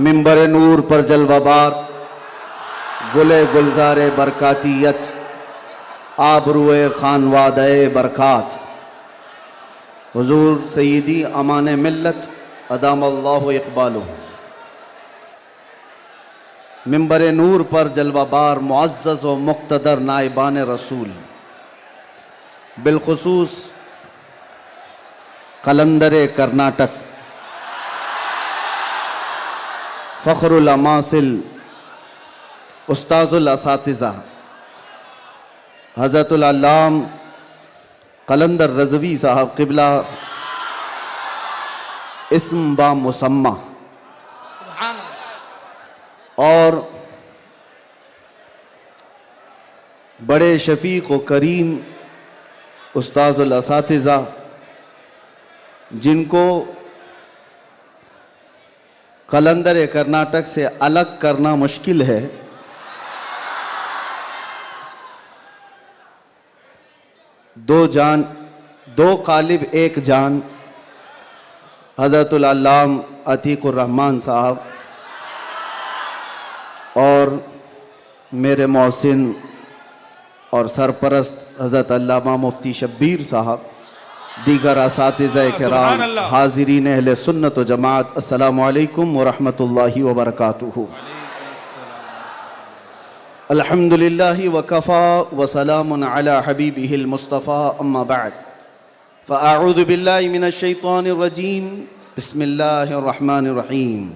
मिंबर नूर पर जलवाबार गुले गुलजारे बरकातियत आबरुए खानवादे बरकात हुजूर सईदी अमान मिल्लत अदाम अल्लाहु इक़बालुहु। मिंबर नूर पर जलवाबार मुअज़्ज़ज़ व मुक़्तदर नाइबान रसूल, बिलखुसूस कलंदर कर्नाटक, फ़ख्रुल अमासिल, उस्ताज़ुल असातिज़ा हज़रतुल अल्लाम कलंदर रज़वी साहब क़िबला इस्म बा मुसम्मा, और बड़े शफ़ीक़ व करीम उस्ताज़ुल असातिज़ा जिनको कलंदर कर्नाटक से अलग करना मुश्किल है, दो जान दो कालिब एक जान हज़रतुल अल्लाम अतीकुर रहमान साहब और मेरे मौसिन और सरपरस्त हज़रत अल्लामा मुफ्ती शब्बीर साहब, दीगर असातिज़ा किराम, हाज़िरीन अहले सुन्नत व जमात, अस्सलामु अलैकुम व रहमतुल्लाहि व बरकातुहू। अल्हम्दुलिल्लाहि व कफ़ा व सलामुन अला हबीबिहिल मुस्तफ़ा, अम्मा बअद, फ़अऊज़ु बिल्लाहि मिनश शैतानिर रजीम, बिस्मिल्लाहिर रहमानिर रहीम।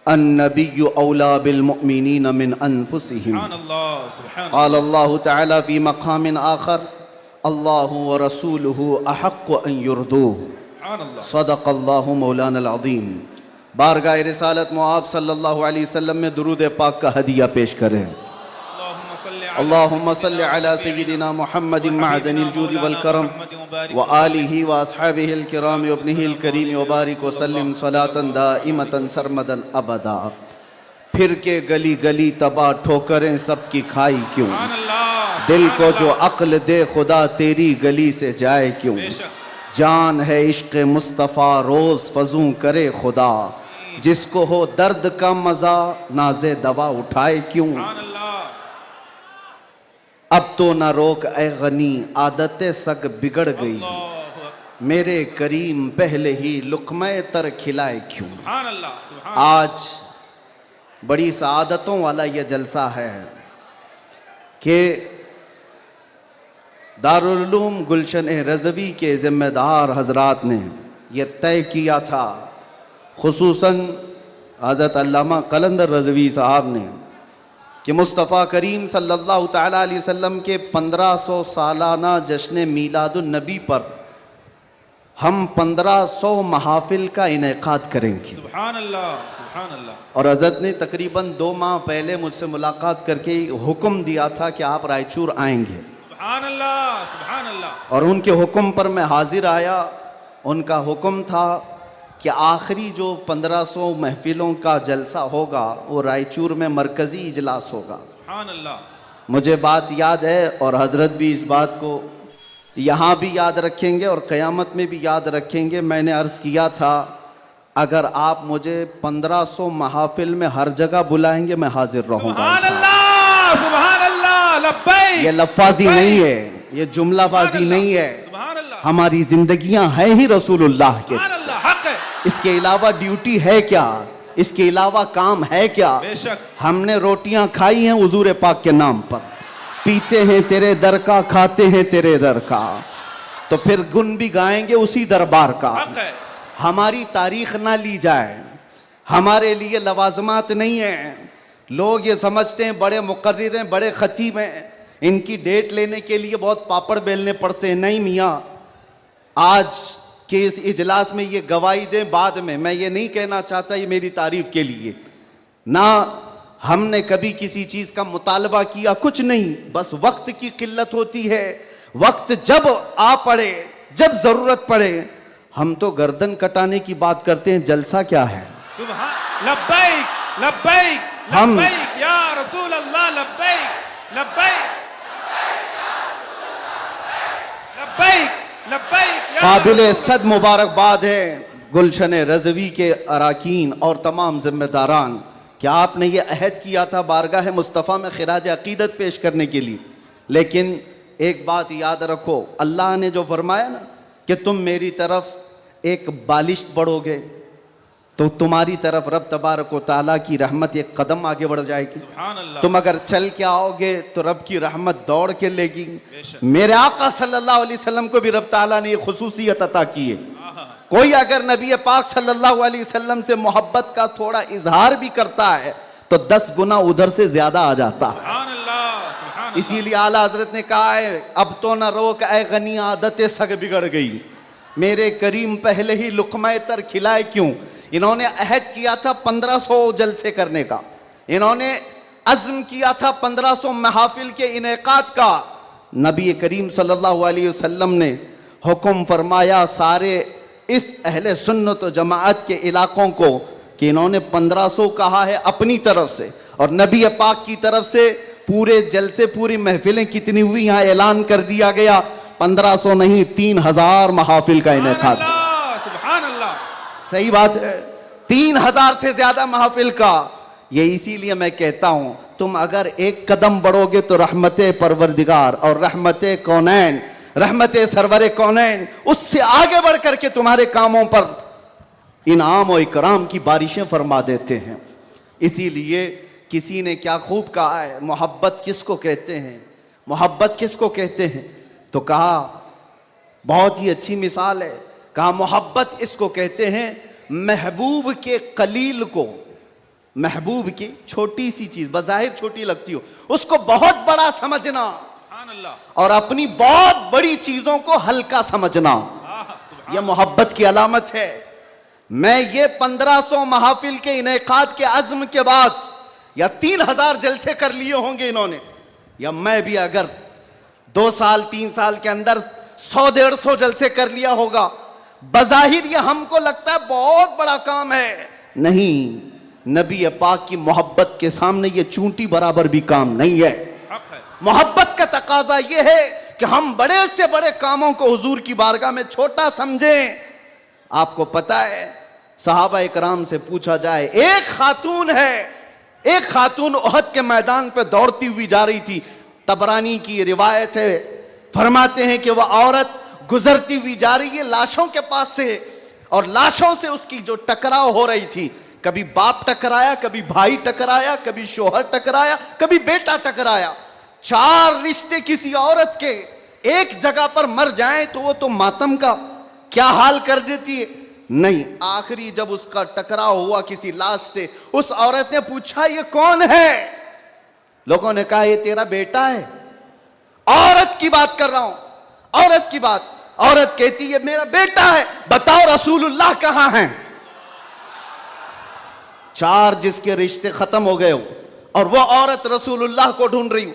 अन्नबिय्यु औला बिल मुअमिनीन मिन अनफुसिहिम, क़ाल अल्लाहु तआला फ़ी मक़ामिन आख़र, अल्लाहु व रसूलुहु अहक़्क़ु अन युर्दूहु, सदक़ल्लाहु मौलाना अज़ीम। बारगाह रिसालत मुआब सल्लल्लाहु अलैहि वसल्लम में दुरूद पाक का हदिया पेश करें। अल्लाहुम्मा सल्लि अला सय्यिदिना मुहम्मदिन मअदनिल जूदि वल करम व आलिहि व अस्हाबिहिल किराम व इब्निहिल करीम व बारिक व सल्लिम सलातन दाइमतन सरमदन अबदा। फिर के गली गली तबाह ठोकरें सबकी खाई क्यों, दिल को जो अक्ल दे खुदा तेरी गली से जाए क्यों। जान है इश्क़ मुस्तफ़ा रोज़ फजूं करे खुदा, जिसको हो दर्द का मज़ा नाज़े दवा उठाए क्यों। अब तो न रोक ए गनी आदतें सग बिगड़ गई, मेरे करीम पहले ही लुक़्मे तर खिलाए क्यों। आज बड़ी सआदतों वाला यह जलसा है कि दारुल उलूम गुलशन रज़वी के ज़िम्मेदार हज़रात ने यह तय किया था, खुसूसन हज़रत अल्लामा कलंदर रज़वी साहब ने, कि मुस्तफ़ा करीम सल्लल्लाहु तआला अलैहि वसल्लम के 1500 सालाना जश्न मीलादुन नबी पर हम 1500 महाफिल का इनेकाद करेंगे। सुभान अल्लाह, सुभान अल्लाह। और हज़रत ने तकरीबन 2 माह पहले मुझसे मुलाकात करके हुक्म दिया था कि आप रायचूर आएंगे। सुभान अल्लाह, सुभान अल्लाह। और उनके हुक्म पर मैं हाजिर आया। उनका हुक्म था कि आखिरी जो 1500 महफिलों का जलसा होगा वो रायचूर में मरकज़ी इजलास होगा। सुभान अल्लाह। मुझे बात याद है और हज़रत भी इस बात को यहाँ भी याद रखेंगे और क़यामत में भी याद रखेंगे। मैंने अर्ज़ किया था, अगर आप मुझे 1500 महाफिल में हर जगह बुलाएंगे मैं हाजिर रहूँगा। सुभान अल्लाह, सुभान अल्लाह, लब्बैक। ये लफ्ज़ी नहीं है, ये जुमलाबाजी नहीं है, हमारी जिंदगियां हैं ही रसूलुल्लाह के। इसके अलावा ड्यूटी है क्या, इसके अलावा काम है क्या। हमने रोटियां खाई हैं हुजूर पाक के नाम पर, पीते हैं तेरे दर का, खाते हैं तेरे दर का, तो फिर गुन भी गाएंगे उसी दरबार का। हमारी तारीख ना ली जाए, हमारे लिए लवाजमात नहीं है। लोग ये समझते हैं बड़े मुकर्रिर हैं, बड़े खतीब हैं, इनकी डेट लेने के लिए बहुत पापड़ बेलने पड़ते हैं। नहीं मियाँ, आज के इस इजलास में ये गवाही दें बाद में। मैं ये नहीं कहना चाहता ये मेरी तारीफ के लिए, ना हमने कभी किसी चीज़ का मुतालबा किया, कुछ नहीं, बस वक्त की किल्लत होती है। वक्त जब आ पड़े, जब ज़रूरत पड़े, हम तो गर्दन कटाने की बात करते हैं, जलसा क्या है। सुभान लब्बैक, लब्बैक, लब्बैक या रसूल अल्लाह, लब्बैक, लब्बैक, लब्बैक, लब्बैक। काबिल सद मुबारकबाद है गुलशन रज़वी के अराकीन और तमाम ज़िम्मेदारान, क्या आपने ये अहद किया था बारगाह मुस्तफ़ा में खिराज अक़ीदत पेश करने के लिए। लेकिन एक बात याद रखो, अल्लाह ने जो फरमाया ना कि तुम मेरी तरफ एक बालिश बढ़ोगे तो तुम्हारी तरफ रब तबारक व तआला की रहमत एक कदम आगे बढ़ जाएगी। सुभान अल्लाह। तुम अगर चल के आओगे तो रब की रहमत दौड़ के लेगी। बेशक। मेरे आका सल्लल्लाहु अलैहि वसल्लम को भी रब ताला ने ये खुसूसियत अता की है। कोई अगर नबी पाक सल्लल्लाहु अलैहि वसल्लम से मोहब्बत का थोड़ा इजहार भी करता है तो 10 गुना उधर से ज्यादा आ जाता है। सुभान अल्लाह, सुभान अल्लाह। इसीलिए आला हजरत ने कहा है, अब तो न रोक ऐ गनी आदतें सग बिगड़ गई, मेरे करीम पहले ही लुक़मा तर खिलाए क्यों। इन्होंने अहद किया था 1500 जलसे करने का, इन्होंने अज़्म किया था 1500 महफिल के इनेकाद का। नबी करीम सल्लल्लाहु अलैहि वसल्लम ने हुक्म फरमाया सारे इस अहले सुन्नत व जमाअत के इलाकों को कि इन्होंने 1500 कहा है अपनी तरफ से, और नबी पाक की तरफ से पूरे जलसे पूरी महफिलें कितनी हुई यहाँ ऐलान कर दिया गया, 1500 नहीं 3000 महफिल का इनेकाद। सुभान अल्लाह। सही बात है, 3000 से ज्यादा महफिल का। ये इसीलिए मैं कहता हूं तुम अगर एक कदम बढ़ोगे तो रहमत परवरदिगार और रहमत कौनैन, रहमत सरवर कौनैन उससे आगे बढ़ करके तुम्हारे कामों पर इनाम और इकराम की बारिशें फरमा देते हैं। इसीलिए किसी ने क्या खूब कहा है, मोहब्बत किसको कहते हैं, मोहब्बत किसको कहते हैं, तो कहा बहुत ही अच्छी मिसाल है, कहा मोहब्बत इसको कहते हैं महबूब के कलील को, महबूब की छोटी सी चीज बज़ाहिर छोटी लगती हो उसको बहुत बड़ा समझना सुभान अल्लाह। और अपनी बहुत बड़ी चीजों को हल्का समझना, सुभान यह मोहब्बत की अलामत है। मैं ये 1500 महफिल के इनेकाद के अज़्म के बाद या 3000 जलसे कर लिए होंगे इन्होंने, या मैं भी अगर 2 साल 3 साल के अंदर 100-150 जलसे कर लिया होगा, बज़ाहिर ये हमको लगता है बहुत बड़ा काम है, नहीं, नबी पाक की मोहब्बत के सामने ये चूंटी बराबर भी काम नहीं है। हक है। मोहब्बत का तकाजा ये है कि हम बड़े से बड़े कामों को हुजूर की बारगाह में छोटा समझें। आपको पता है सहाबा इकराम से पूछा जाए, एक खातून है, एक खातून उहद के मैदान पे दौड़ती हुई जा रही थी, तबरानी की रिवायत है, फरमाते हैं कि वह औरत गुजरती हुई जा रही है लाशों के पास से, और लाशों से उसकी जो टकराव हो रही थी, कभी बाप टकराया, कभी भाई टकराया, कभी शोहर टकराया, कभी बेटा टकराया। 4 रिश्ते किसी औरत के एक जगह पर मर जाएं तो वो तो मातम का क्या हाल कर देती है, नहीं, आखिरी जब उसका टकराव हुआ किसी लाश से, उस औरत ने पूछा ये कौन है, लोगों ने कहा ये तेरा बेटा है। औरत की बात कर रहा हूं, औरत की बात। औरत कहती है मेरा बेटा है, बताओ रसूलुल्लाह कहां हैं। 4 जिसके रिश्ते खत्म हो गए हो और वो औरत रसूलुल्लाह को ढूंढ रही हो।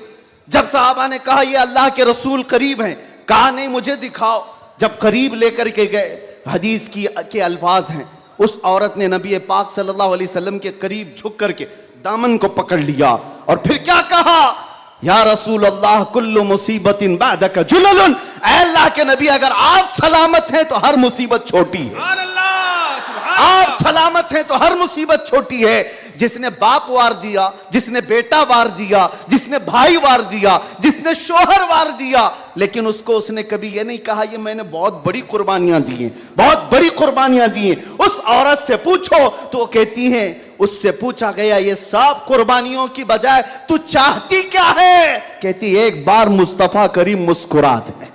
जब सहाबा ने कहा ये अल्लाह के रसूल करीब हैं, कहा नहीं मुझे दिखाओ। जब करीब लेकर के गए, हदीस के अल्फाज हैं, उस औरत ने नबी पाक सल्लल्लाहु अलैहि वसल्लम के करीब झुक करके दामन को पकड़ लिया और फिर क्या कहा, या रसूल अल्लाह कुल्लु मुसीबतिन बादक जुललुन, ऐ अल्लाह के नबी अगर आप सलामत हैं तो हर मुसीबत छोटी है। सुभान अल्लाह, सुभान आप अल्लाह। सलामत हैं तो हर मुसीबत छोटी है। जिसने बाप वार दिया, जिसने बेटा वार दिया, जिसने भाई वार दिया, जिसने शोहर वार दिया, लेकिन उसको उसने कभी ये नहीं कहा ये मैंने बहुत बड़ी कुर्बानियां दी हैं, बहुत बड़ी कुर्बानियां दी हैं। उस औरत से पूछो तो वो कहती है, उससे पूछा गया ये सब कुर्बानियों की बजाय तू चाहती क्या है, कहती एक बार मुस्तफा करीम मुस्कुरा दे।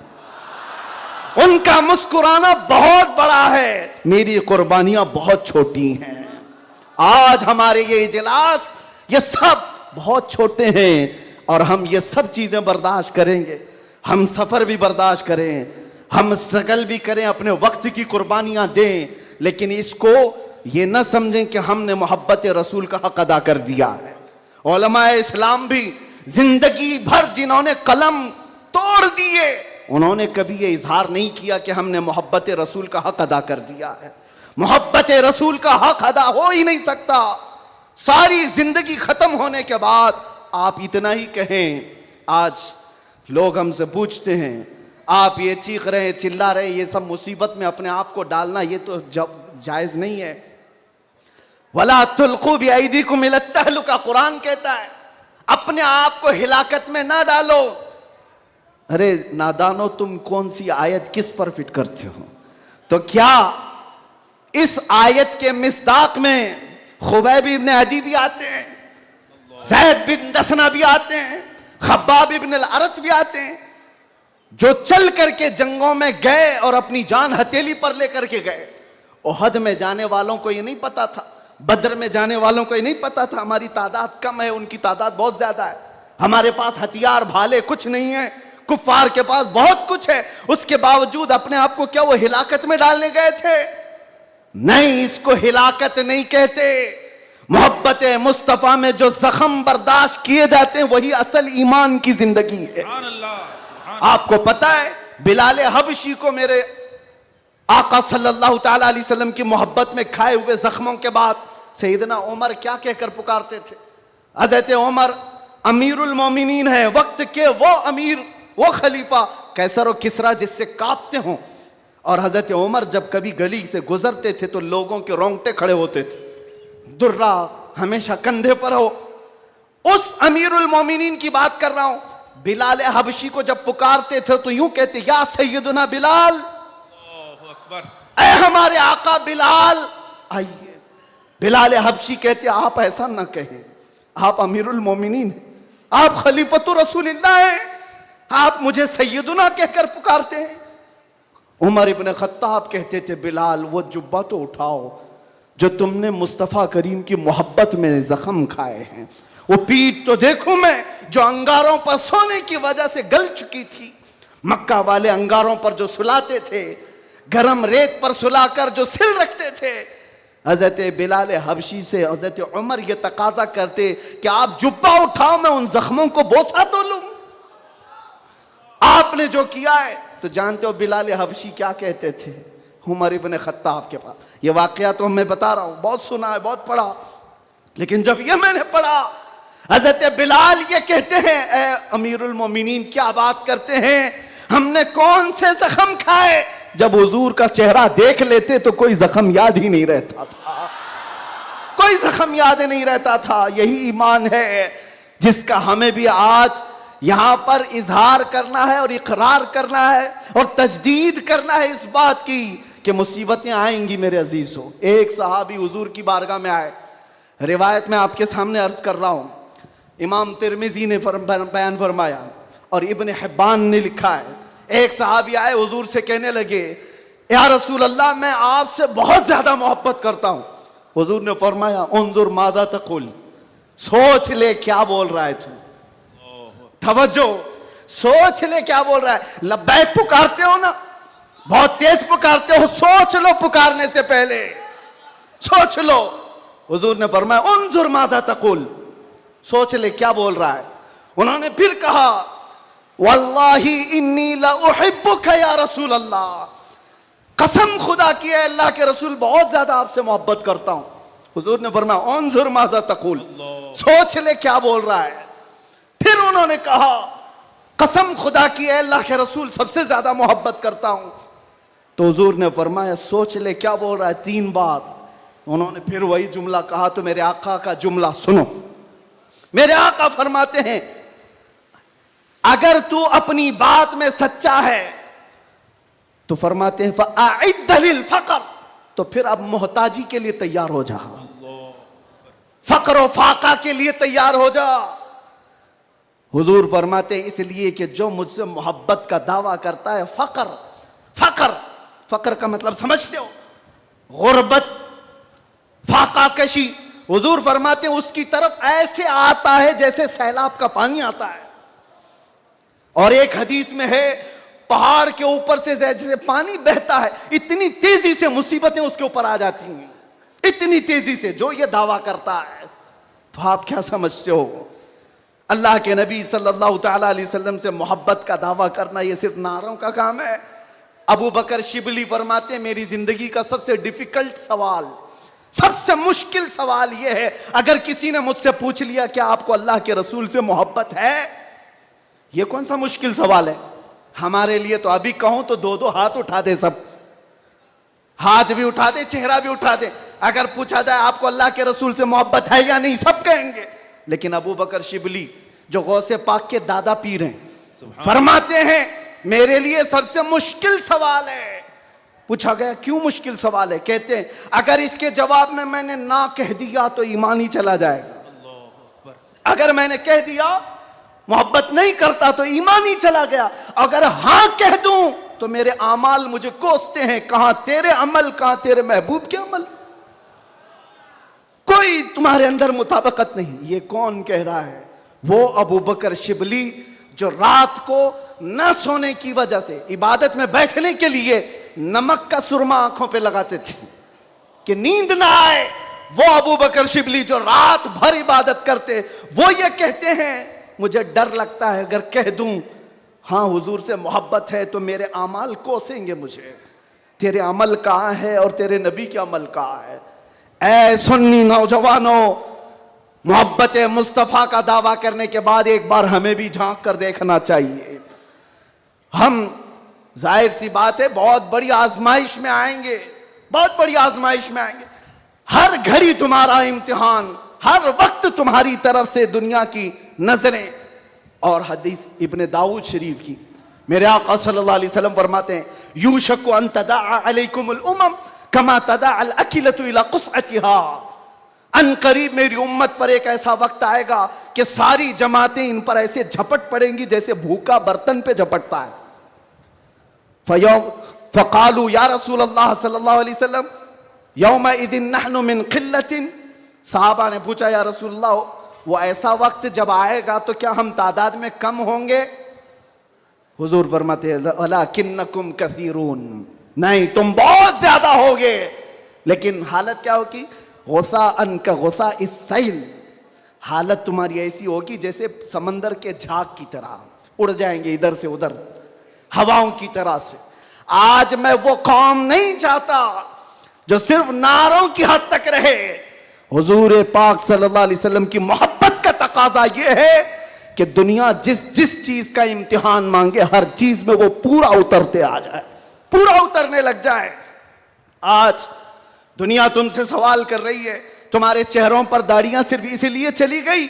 उनका मुस्कुराना बहुत बड़ा है, मेरी कुर्बानियां बहुत छोटी हैं। आज हमारे ये इजलास ये सब बहुत छोटे हैं और हम ये सब चीजें बर्दाश्त करेंगे, हम सफर भी बर्दाश्त करें, हम स्ट्रगल भी करें, अपने वक्त की कुर्बानियां दें, लेकिन इसको ये न समझें कि हमने मोहब्बत रसूल का हक अदा कर दिया है। उलमाए इस्लाम भी जिंदगी भर जिन्होंने कलम तोड़ दिए, उन्होंने कभी ये इजहार नहीं किया कि हमने मोहब्बत रसूल का हक अदा कर दिया है। मोहब्बत रसूल का हक अदा हो ही नहीं सकता। सारी जिंदगी खत्म होने के बाद आप इतना ही कहें। आज लोग हमसे पूछते हैं, आप ये चीख रहे हैं, चिल्ला रहे हैं, ये सब मुसीबत में अपने आप को डालना, ये तो जायज नहीं है। वला तुल्कू बिअयदीकुम इला तहलुका, कुरान कहता है अपने आप को हिलाकत में ना डालो। अरे नादानो, तुम कौन सी आयत किस पर फिट करते हो? तो क्या इस आयत के मिस्दाक में खुबैब इब्न अदी भी आते हैं, ज़ैद बिन दसना भी आते हैं, खब्बाब इब्न अल-अरत भी आते हैं, जो चल करके जंगों में गए और अपनी जान हथेली पर लेकर के गए। ओहद में जाने वालों को ये नहीं पता था, बद्र में जाने वालों को ये नहीं पता था हमारी तादाद कम है, उनकी तादाद बहुत ज्यादा है, हमारे पास हथियार भाले कुछ नहीं है, कुफ्फार के पास बहुत कुछ है। उसके बावजूद अपने आप को क्या वो हिलाकत में डालने गए थे? नहीं, इसको हिलाकत नहीं कहते। मोहब्बत मुस्तफा में जो जख्म बर्दाश्त किए जाते हैं वही असल ईमान की जिंदगी है। सुभान अल्लाह, सुभान आपको पता है बिलाल हबशी को मेरे आका सल्लल्लाहु ताला अलैहि वसल्लम की मोहब्बत में खाए हुए जख्मों के बाद सैयदना उमर क्या कहकर पुकारते थे? हज़रत उमर अमीरुल मोमिनीन है, वक्त के वो अमीर, वो खलीफा, कैसर और किसरा जिससे कांपते हों। और हज़रत उमर जब कभी गली से गुजरते थे तो लोगों के रोंगटे खड़े होते थे, दुर्रा हमेशा कंधे पर हो। उस अमीरुल मोमिनीन की बात कर रहा हूं। बिलाल हबशी को जब पुकारते थे तो यूं कहते, या सैयदना बिलाल, अल्लाहु अकबर, ऐ हमारे आका बिलाल आइए। बिलाल हबशी कहते, आप ऐसा ना कहें, आप अमीरुल मोमिनीन हैं, आप खलीफतुर रसूलिल्लाह हैं, आप मुझे सैयदना कहकर पुकारते हैं। उमर इब्न खत्ताब कहते थे, बिलाल वो जुब्बा तो उठाओ जो तुमने मुस्तफ़ा करीम की मोहब्बत में जख्म खाए हैं, वो पीठ तो देखूं मैं जो अंगारों पर सोने की वजह से गल चुकी थी। मक्का वाले अंगारों पर जो सुलाते थे, गरम रेत पर सुलाकर जो सिल रखते थे। हजरत बिलाल हबशी से हजरत उमर ये तकाजा करते कि आप जुब्बा उठाओ, मैं उन जख्मों को बोसा तो लूं। आपने जो किया है तो जानते हो बिलाल हबशी क्या कहते थे उमर इब्न खत्ताब के पास? ये वाकया तो मैं बता रहा हूं, बहुत सुना है, बहुत पढ़ा, लेकिन जब ये मैंने पढ़ा, हजरत बिलाल ये कहते हैं, ए अमीरुल मोमिनीन क्या बात करते हैं, हमने कौन से जख्म खाए? जब हुजूर का चेहरा देख लेते तो कोई जख्म याद ही नहीं रहता था, कोई जख्म याद नहीं रहता था। यही ईमान है जिसका हमें भी आज यहां पर इजहार करना है और इकरार करना है और तजदीद करना है इस बात की कि मुसीबतें आएंगी मेरे अजीजों। एक सहाबी हुजूर की बारगाह में आए, रिवायत में आपके सामने अर्ज कर रहा हूं, इमाम तिरमिजी ने बयान फरमाया और इब्न हिब्बान ने लिखा है। एक सहाबी आए, हुजूर से कहने लगे, या रसूल अल्लाह, मैं आपसे बहुत ज्यादा मोहब्बत करता हूं। हुजूर ने फरमाया, उन्जुर मादा तकुल, सोच ले क्या बोल रहा है तू, तवज्जो, सोच ले क्या बोल रहा है। लब्बैक पुकारते हो ना, बहुत तेज पुकारते हो, सोच लो पुकारने से पहले, सोच लो। हुजूर ने फरमाया, उन्जुर मादा तकुल, सोच ले क्या बोल रहा है। उन्होंने फिर कहा, वल्लाही इन्नी ला उहिब्बुका या रसूल अल्लाह, कसम खुदा की है अल्लाह के रसूल बहुत ज्यादा आपसे मोहब्बत करता हूं। हुजूर ने फरमाया, उन्जुर मादा तकुल, सोच ले क्या बोल रहा है। फिर उन्होंने कहा, कसम खुदा की है अल्लाह के रसूल सबसे ज्यादा मोहब्बत करता हूं। तो हुजूर ने फरमाया, सोच ले क्या बोल रहा है, 3 बार। उन्होंने फिर वही जुमला कहा। तो मेरे आका का जुमला सुनो, मेरे आका फरमाते हैं, अगर तू अपनी बात में सच्चा है तो फरमाते हैं फ़अइद्द लिल फ़क़र, तो फिर अब मोहताजी के लिए तैयार हो जा, फक्र व फाका के लिए तैयार हो जा। हुजूर फरमाते हैं, इसलिए कि जो मुझसे मोहब्बत का दावा करता है, फक्र, फक्र, फक्र का मतलब समझते हो, गुर्बत, फाका कशी। हुजूर फरमाते हैं उसकी तरफ ऐसे आता है जैसे सैलाब का पानी आता है। और एक हदीस में है, पहाड़ के ऊपर से जैसे पानी बहता है, इतनी तेजी से मुसीबतें उसके ऊपर आ जाती हैं, इतनी तेजी से, जो ये दावा करता है। तो आप क्या समझते हो, अल्लाह के नबी सल्लल्लाहु ताला अलैहि वसल्लम से मोहब्बत का दावा करना ये सिर्फ नारों का काम है? अबू बकर शिबली फरमाते हैं, मेरी जिंदगी का सबसे डिफिकल्ट सवाल, सबसे मुश्किल सवाल यह है, अगर किसी ने मुझसे पूछ लिया क्या आपको अल्लाह के रसूल से मोहब्बत है, यह कौन सा मुश्किल सवाल है हमारे लिए। तो अभी कहूं तो 2-2 हाथ उठा दे सब, हाथ भी उठा दे, चेहरा भी उठा दे। अगर पूछा जाए आपको अल्लाह के रसूल से मोहब्बत है या नहीं, सब कहेंगे। लेकिन अबू बकर शिबली जो गौसे पाक के दादा पीर हैं, फरमाते हैं मेरे लिए सबसे मुश्किल सवाल है। पूछा गया क्यों मुश्किल सवाल है? कहते हैं अगर इसके जवाब में मैंने ना कह दिया तो ईमान ही चला जाएगा। अगर मैंने कह दिया मोहब्बत नहीं करता तो ईमान ही चला गया। अगर हां कह दूं तो मेरे अमाल मुझे कोसते हैं। कहां तेरे अमल, कहां तेरे महबूब के अमल। कोई तुम्हारे अंदर मुताबिकत नहीं। ये कौन कह रहा है? वो अबू बकर शिबली जो रात को न सोने की वजह से इबादत में बैठने के लिए नमक का सुरमा आंखों पे लगाते थे कि नींद ना आए। वो अबू बकर शिबली जो रात भर इबादत करते, वो ये कहते हैं मुझे डर लगता है अगर कह दूं हाँ हुजूर से मोहब्बत है तो मेरे अमाल कोसेंगे मुझे। तेरे अमल कहाँ है और तेरे नबी के अमल कहाँ है? ऐ सुन्नी नौजवानों, मोहब्बत मुस्तफ़ा का दावा करने के बाद एक बार हमें भी झांक कर देखना चाहिए। हम जाहिर सी बात है बहुत बड़ी आजमाइश में आएंगे, बहुत बड़ी आजमाइश में आएंगे। हर घड़ी तुम्हारा इम्तिहान, हर वक्त तुम्हारी तरफ से दुनिया की नजरें। और हदीस इब्ने दाऊद शरीफ की मेरे आका सल्लल्लाहु अलैहि वसल्लम फरमाते हैं यूशकु अन तदअ अलैकुमुल उमम कमा तदअ अल अकिलतु इला क़ुस्अतिहा। अन करीब मेरी उम्मत पर एक ऐसा वक्त आएगा कि सारी जमातें इन पर ऐसे झपट पड़ेंगी जैसे भूखा बर्तन पे झपटता है। फ़क़ालू या रसूल अल्लाह सल्लल्लाहु अलैहि वसल्लम यौमइज़िन नहनु मिन क़िल्लतिन। साहबा ने पूछा या रसूल अल्लाह वो ऐसा वक्त जब आएगा तो क्या हम तादाद में कम होंगे? हुजूर फरमाते हैं वलाकिन्नकुम कसीरून, नहीं तुम बहुत ज्यादा होगे। लेकिन हालत क्या होगी? गुस्सा अन का गुस्सा इस सैल, हालत तुम्हारी ऐसी होगी जैसे समंदर के झाग की तरह, उड़ जाएंगे इधर से उधर हवाओं की तरह से। आज मैं वो कौम नहीं चाहता जो सिर्फ नारों की हद तक रहे। हुजूर पाक सल्लल्लाहु अलैहि वसल्लम की मोहब्बत का तकाजा ये है कि दुनिया जिस जिस चीज का इम्तिहान मांगे हर चीज में वो पूरा उतरते आ जाए, पूरा उतरने लग जाए। आज दुनिया तुमसे सवाल कर रही है, तुम्हारे चेहरों पर दाढ़ियां सिर्फ इसलिए चली गई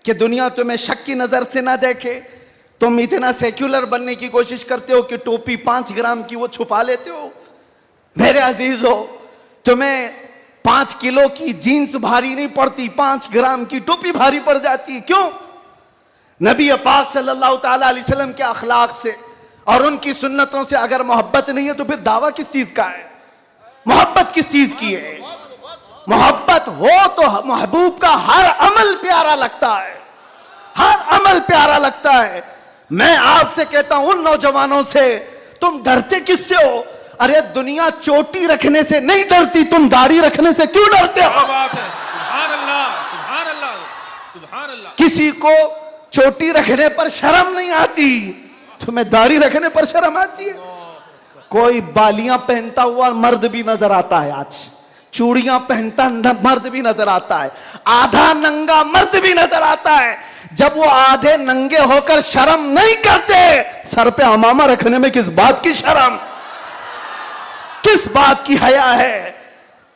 कि दुनिया तुम्हें शक की नजर से ना देखे। तुम इतना सेक्युलर बनने की कोशिश करते हो कि टोपी 5 ग्राम की वो छुपा लेते हो। मेरे अजीजों, तुम्हें 5 किलो की जीन्स भारी नहीं पड़ती, 5 ग्राम की टोपी भारी पड़ जाती है। क्यों? नबी पाक सल्लल्लाहु ताला अलैहि वसल्लम के अखलाक से और उनकी सुन्नतों से अगर मोहब्बत नहीं है तो फिर दावा किस चीज का है? मोहब्बत किस चीज की है? मोहब्बत हो तो महबूब का हर अमल प्यारा लगता है, हर अमल प्यारा लगता है। मैं आपसे कहता हूं उन नौजवानों से, तुम डरते किससे हो? अरे दुनिया चोटी रखने से नहीं डरती, तुम दाढ़ी रखने से क्यों डरते हो? सुभान अल्लाह, सुभान अल्लाह, सुभान अल्लाह। किसी को चोटी रखने पर शर्म नहीं आती, तुम्हें दाढ़ी रखने पर शर्म आती है। कोई बालियां पहनता हुआ मर्द भी नजर आता है, आज चूड़ियां पहनता मर्द भी नजर आता है, आधा नंगा मर्द भी नजर आता है। जब वो आधे नंगे होकर शर्म नहीं करते, सर पे अमामा रखने में किस बात की शर्म, किस बात की हया है?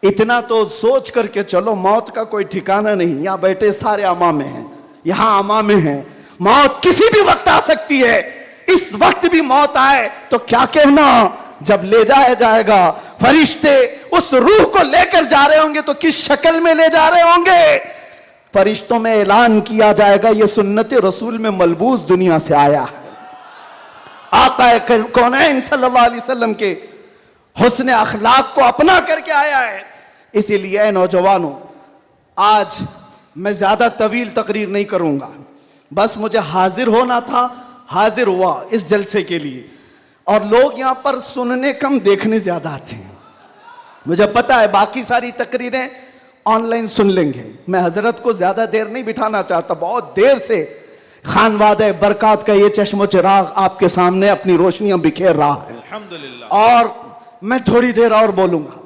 इतना तो सोच करके चलो, मौत का कोई ठिकाना नहीं। यहां बैठे सारे अमामे हैं, यहां अमामे हैं, मौत किसी भी वक्त आ सकती है। इस वक्त भी मौत आए तो क्या कहना, जब ले जाया जाएगा फरिश्ते उस रूह को लेकर जा रहे होंगे तो किस शक्ल में ले जा रहे होंगे? फरिश्तों में ऐलान किया जाएगा ये सुन्नत रसूल में मलबूस दुनिया से आया है, आका कौनैन सल्लल्लाहु अलैहि वसल्लम के हुस्न अखलाक को अपना करके आया है। इसीलिए नौजवानों, आज मैं ज्यादा तवील तकरीर नहीं करूंगा, बस मुझे हाजिर होना था, हाजिर हुआ इस जलसे के लिए। और लोग यहां पर सुनने कम, देखने ज्यादा आते हैं। मुझे पता है बाकी सारी तकरीरें ऑनलाइन सुन लेंगे। मैं हजरत को ज्यादा देर नहीं बिठाना चाहता, बहुत देर से खानवादे बरकात का ये चश्मो चिराग आपके सामने अपनी रोशनियां बिखेर रहा है, अल्हम्दुलिल्लाह। और मैं थोड़ी देर और बोलूंगा।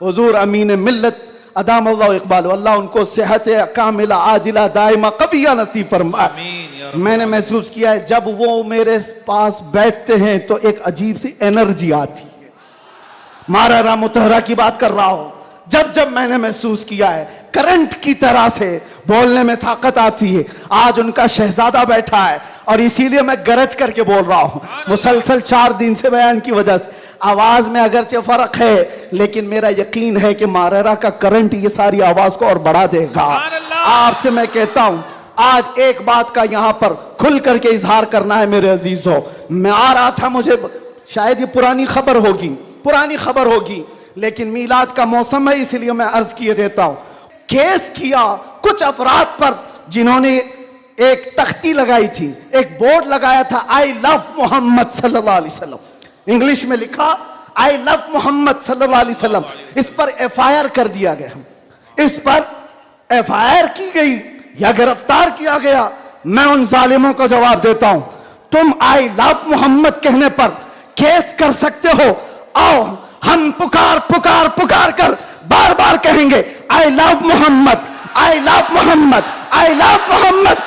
हुजूर अमीन मिल्लत अदाम अल्लाह इकबाल, अल्लाह उनको सेहत कामिला आजिला दाइमा कबिया नसीब फरमाए। मैंने महसूस किया है जब वो मेरे पास बैठते हैं तो एक अजीब सी एनर्जी आती है, मारारा मुतहरा की बात कर रहा हूं। जब जब मैंने महसूस किया है करंट की तरह से बोलने में ताकत आती है, आज उनका शहजादा बैठा है और इसीलिए मैं गरज करके बोल रहा हूं। मुसलसल 4 दिन से बयान की वजह से आवाज में अगरचे फर्क है, लेकिन मेरा यकीन है कि मारारा का करंट ये सारी आवाज को और बढ़ा देगा। आपसे मैं कहता हूं, आज एक बात का यहां पर खुल करके इजहार करना है मेरे अजीजों। मैं आ रहा था, मुझे शायद ये पुरानी खबर होगी, लेकिन मीलाद का मौसम है इसलिए मैं अर्ज किए देता हूं। केस किया कुछ अफराद पर जिन्होंने एक तख्ती लगाई थी, एक बोर्ड लगाया था, आई लव मोहम्मद सल्लल्लाहु अलैहि वसल्लम, इंग्लिश में लिखा आई लव मोहम्मद सल्लल्लाहु अलैहि वसल्लम। इस पर FIR कर दिया गया, इस पर FIR की गई या गिरफ्तार किया गया। मैं उन जालिमों को जवाब देता हूं, तुम आई लव मोहम्मद कहने पर केस कर सकते हो, आओ हम पुकार कर बार बार कहेंगे I love Mohammad, I love Mohammad, I love Mohammad.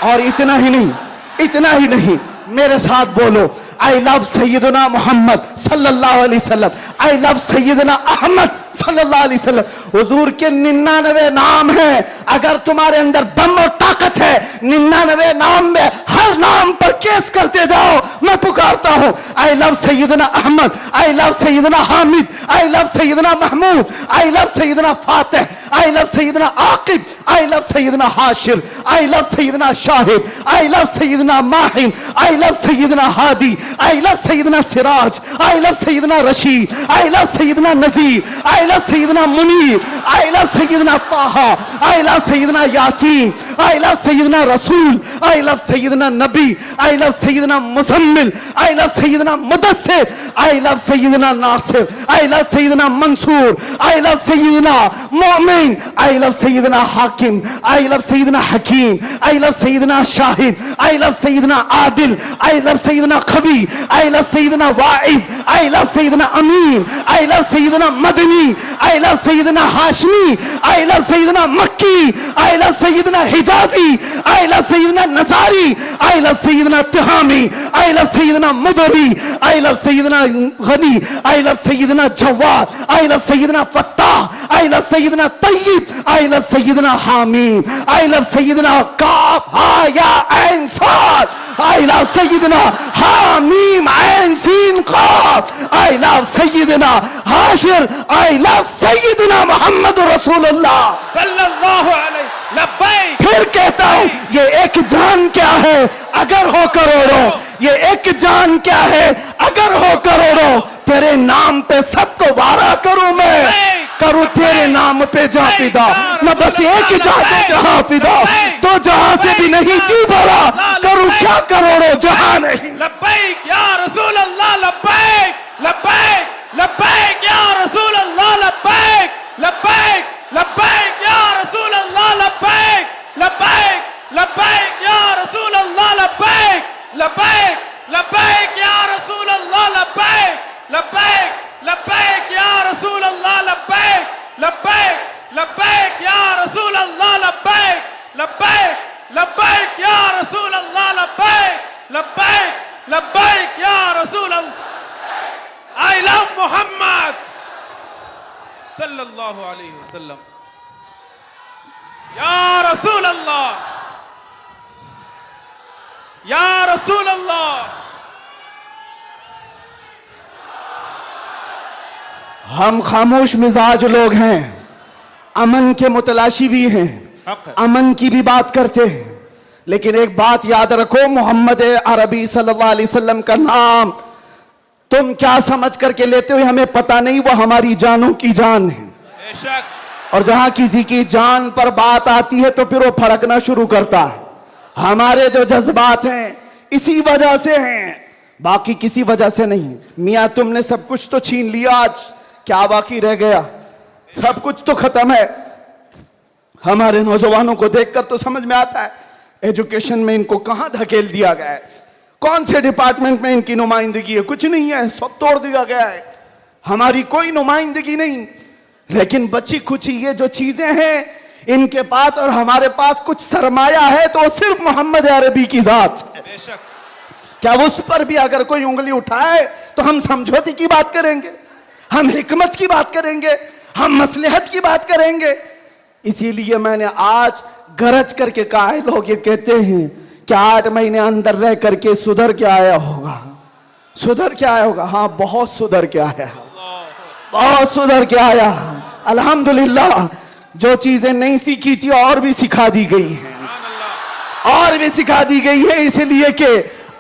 और इतना ही नहीं, मेरे साथ बोलो, आई लव सैयदना मोहम्मद सल्लल्लाहु अलैहि वसल्लम, आई लव सैयदना अहमद सल्लल्लाहु अलैहि वसल्लम। हुजूर के 99 नाम हैं, अगर तुम्हारे अंदर दम और ताकत है 99 नाम में हर नाम पर केस करते जाओ। मैं पुकारता हूं, आई लव सैयदना अहमद, आई लव सैयदना हामिद, आई लव सैयदना महमूद, आई लव सैयदना फातिह, आई लव सैयदना आकिब, आई लव सैयदना हाशिर, आई लव सैयदना शाहिद, आई लव सैयदना माहिम, आई लव सैयदना हादी, आई लव सैयदना सिराज, आई लव सैयदना रशीद, आई लव सैयदना नजीर, आई लव सैयदना मुनीर, आई लव सैयदना ताहा, आई लव सैयदना यासीन, आई लव सैयदना रसूल, आई लव सैयदना नबी, आई लव सैयदना मुजम्मिल, आई लव सैयदना मुदस्सिर, आई लव सैयदना नासिर, आई लव सैयदना मंसूर, आई लव सैयदना मोमिन, आई लव सैयदना हाकिम, आई लव सैयदना हकीम, आई लव सैयदना शाहिद, आई लव सैयदना आदिल, आई लव सैयदना खवी, आई लव सैयदना वाइज, आई लव सैयदना अमीन, आई लव सैयदना मदनी, आई लव सैयदना हाशमी, आई लव सैयदना मक्की, आई लव सैयदना हिजाजी, आई लव सैयदना नजारी, आई लव सैयदना तिहामी, आई लव सैयदना मुदरी, आई लव सैयदना गनी, आई लव सैयदना जवाद, आई लव सैयदना फत्ताह, आई लव सैयदना तय्यब, आई लव सैयदना हामीम, आई लव सैयदना काफ हा या ऐन साद, आई लव सैयदना हामीम ऐन सीन काफ, आई लव सैयदना हाशिर, आई लव सैयदना मोहम्मद रसूलुल्लाह सल्लल्लाहु अलैहि लब्बैक। फिर कहता हूं, ये एक जान क्या है अगर हो करोड़ों, ये एक जान क्या है अगर हो करोड़ों, तेरे नाम पे सबको वारा करूं मैं, करूं तेरे नाम पे जा फिदा, मैं बस एक जाते जहां फिदा, तो जहां से भी नहीं जी भरा, करूं क्या करोड़ों जहां नहीं। लब्बैक या रसूल अल्लाह, लब्बैक लब्बैक लब्बैक या रसूल अल्लाह, लब्बैक लब्बैक लब्बैक या रसूल अल्लाह, लब्बैक लब्बैक लब्बैक या रसूल अल्लाह, लब्बैक लब्बैक लब्बैक या रसूल अल्लाह, लब्बैक लब्बैक लब्बैक या रसूल अल्लाह, लब्बैक लब्बैक लब्बैक या रसूल अल्लाह, लब्बैक लब्बैक लब्बैक या रसूल अल्लाह, लब्बैक लब्बैक लब्बैक या रसूल अल्लाह। आई लव मोहम्मद सल्लल्लाहु अलैहि वसल्लम या रसूल अल्लाह, या रसूल अल्लाह। हम खामोश मिजाज लोग हैं, अमन के मुतलाशी भी हैं, अमन की भी बात करते हैं, लेकिन एक बात याद रखो, मोहम्मद अरबी सल्लल्लाहु अलैहि वसल्लम का नाम तुम क्या समझ करके लेते हो हमें पता नहीं, वो हमारी जानों की जान है। बेशक। और जहां किसी की जान पर बात आती है तो फिर वो फड़कना शुरू करता है। हमारे जो जज्बात हैं इसी वजह से हैं, बाकी किसी वजह से नहीं। मियाँ तुमने सब कुछ तो छीन लिया, आज क्या बाकी रह गया? सब कुछ तो खत्म है। हमारे नौजवानों को देखकर तो समझ में आता है एजुकेशन में इनको कहां धकेल दिया गया है, कौन से डिपार्टमेंट में इनकी नुमाइंदगी है? कुछ नहीं है, सब तोड़ दिया गया है, हमारी कोई नुमाइंदगी नहीं। लेकिन बची खुची ये जो चीजें हैं इनके पास और हमारे पास कुछ सरमाया है तो सिर्फ मोहम्मद अरबी की जात। क्या उस पर भी अगर कोई उंगली उठाए तो हम समझौते की बात करेंगे? हम हिकमत की बात करेंगे, हम मसलहत की बात करेंगे। इसीलिए मैंने आज गरज करके कहा है, लोग ये कहते हैं कि 8 महीने अंदर रह करके सुधर के आया होगा, सुधर के आया होगा। हाँ, बहुत सुधर के आया, बहुत सुधर के आया। अल्हम्दुलिल्लाह, जो चीजें नहीं सीखी थी और भी सिखा दी गई है, और भी सिखा दी गई है। इसलिए कि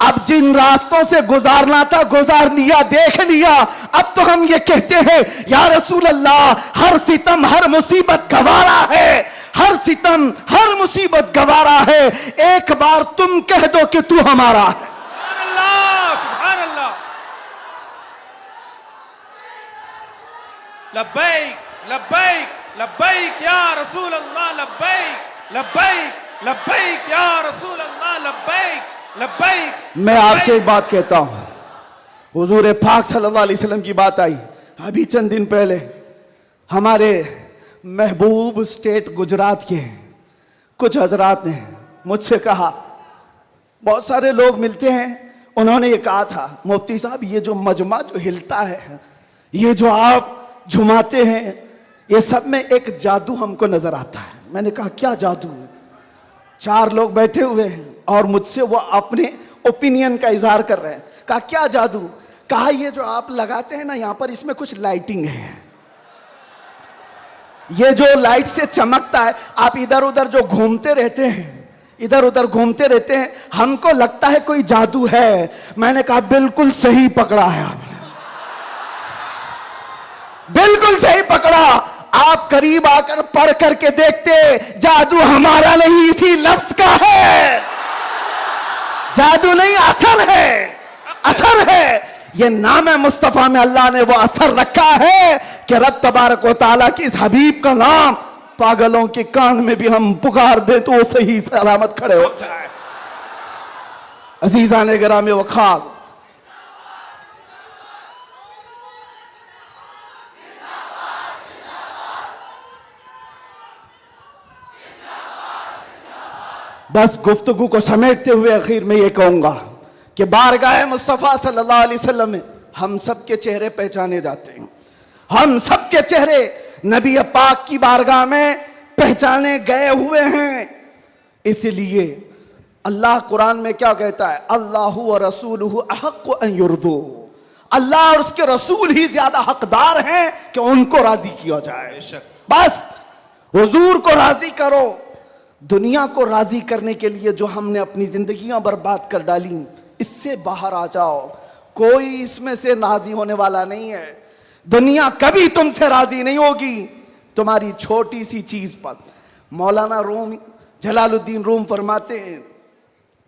अब जिन रास्तों से गुजारना था गुजार लिया, देख लिया। अब तो हम ये कहते हैं, या रसूल अल्लाह, हर सितम हर मुसीबत गवारा है, हर सितम हर मुसीबत गवारा है। एक बार तुम कह दो कि तू हमारा है। सुभान अल्लाह। लब्बैक लब्बैक लब्बैक या रसूल अल्लाह, लब्बैक लब्बैक लब्बैक या रसूल अल्लाह, लब्बैक लब्बैक। मैं आपसे एक बात कहता हूं, हुजूर पाक सल्लल्लाहु अलैहि वसल्लम की बात आई अभी चंद दिन पहले। हमारे महबूब स्टेट गुजरात के कुछ हजरात ने मुझसे कहा, बहुत सारे लोग मिलते हैं, उन्होंने ये कहा था, मुफ्ती साहब ये जो मजमा जो हिलता है, ये जो आप झुमाते हैं, ये सब में एक जादू हमको नजर आता है। मैंने कहा क्या जादू है? 4 लोग बैठे हुए हैं और मुझसे वो अपने ओपिनियन का इजहार कर रहे हैं। कहा क्या जादू? कहा ये जो आप लगाते हैं ना यहाँ पर, इसमें कुछ लाइटिंग है, ये जो लाइट से चमकता है, आप इधर उधर जो घूमते रहते हैं, इधर उधर घूमते रहते हैं, हमको लगता है कोई जादू है। मैंने कहा बिल्कुल सही पकड़ा है आपने, बिल्कुल सही पकड़ा। आप करीब आकर पढ़ करके देखते, जादू हमारा नहीं, इसी लफ्ज का है। जादू नहीं, असर है, असर है। ये नाम है मुस्तफा में अल्लाह ने वो असर रखा है कि रब तबारक व तआला की इस हबीब का नाम पागलों के कान में भी हम पुकार दे तो वो सही सलामत खड़े हो जाए। अजीजान गिरामी वखार, बस गुफ्तगू को समेटते हुए आखिर में ये कहूंगा कि बारगाह मुस्तफ़ा सल्लल्लाहु अलैहि वसल्लम में हम सब के चेहरे पहचाने जाते हैं। हम सब के चेहरे नबी पाक की बारगाह में पहचाने गए हुए हैं। इसलिए अल्लाह कुरान में क्या कहता है? अल्लाहु व रसूलुहु अहक्कु अन युर्दू। अल्लाह और उसके रसूल ही ज्यादा हकदार हैं कि उनको राजी किया जाए। बस हुजूर को राजी करो। दुनिया को राजी करने के लिए जो हमने अपनी जिंदगियां बर्बाद कर डाली, इससे बाहर आ जाओ। कोई इसमें से राजी होने वाला नहीं है। दुनिया कभी तुमसे राजी नहीं होगी तुम्हारी छोटी सी चीज पर। मौलाना रूम जलालुद्दीन रूम फरमाते हैं